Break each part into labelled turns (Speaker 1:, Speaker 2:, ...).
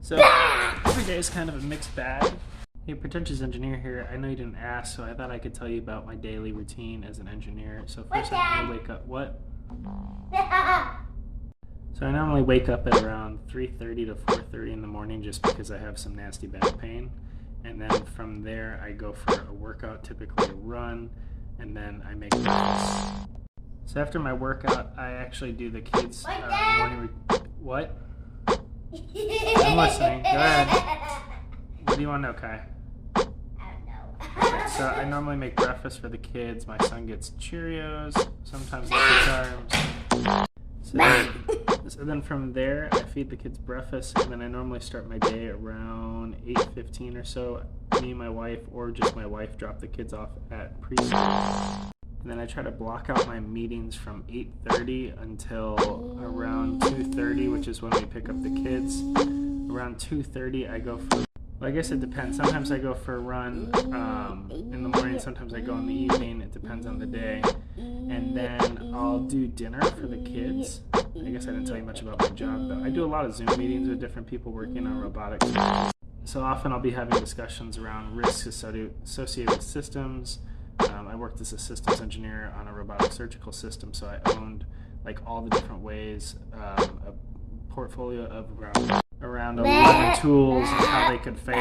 Speaker 1: So every day is kind of a mixed bag. Hey, Pretentious engineer here. I know you didn't ask, so I thought I could tell you about my daily routine as an engineer. So first I normally wake up, what? So I normally wake up at around 3:30 to 4:30 in the morning just because I have some nasty back pain. And then from there I go for a workout, typically a run, and then I make breakfast. So after my workout, I actually do the kids' morning What? I'm listening. Go ahead. What do you want to know, Kai?
Speaker 2: I don't know.
Speaker 1: Okay, so I normally make breakfast for the kids. My son gets Cheerios, sometimes Lucky Charms. So then from there, I feed the kids breakfast, and then I normally start my day around 8:15 or so. Me and my wife, or just my wife, drop the kids off at preschool. And then I try to block out my meetings from 8:30 until around 2:30, which is when we pick up the kids. Around 2:30, I go for, well, I guess it depends. Sometimes I go for a run in the morning, sometimes I go in the evening. It depends on the day. And then I'll do dinner for the kids. I guess I didn't tell you much about my job, but I do a lot of Zoom meetings with different people working on robotics. So often I'll be having discussions around risks associated with systems. I worked as a systems engineer on a robotic surgical system, so I owned like all the different ways, a portfolio of around 11 tools and how they could fail.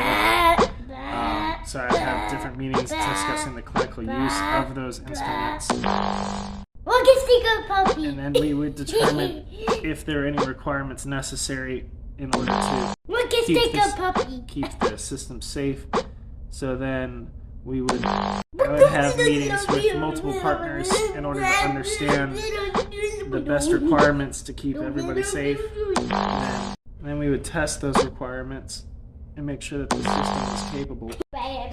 Speaker 1: So I have different meetings discussing the clinical use of those instruments. And then we would determine if there are any requirements necessary in order to keep the system safe. So then I would have meetings with multiple partners in order to understand the best requirements to keep everybody safe. And then we would test those requirements and make sure that the system is capable.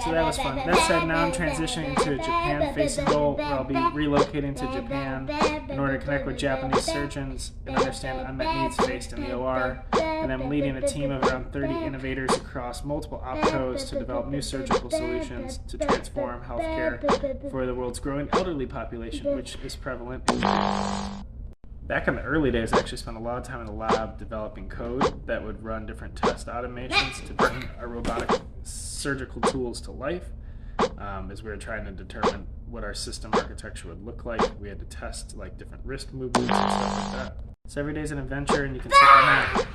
Speaker 1: So that was fun. That said, now I'm transitioning to a Japan-facing role where I'll be relocating to Japan in order to connect with Japanese surgeons and understand unmet needs faced in the OR. And I'm leading a team of around 30 innovators across multiple opcos to develop new surgical solutions to transform healthcare for the world's growing elderly population, which is prevalent in Japan. Back in the early days, I actually spent a lot of time in the lab developing code that would run different test automations to bring our robotic surgical tools to life. As we were trying to determine what our system architecture would look like, we had to test like different wrist movements and stuff like that. So every day is an adventure, and you can check on that.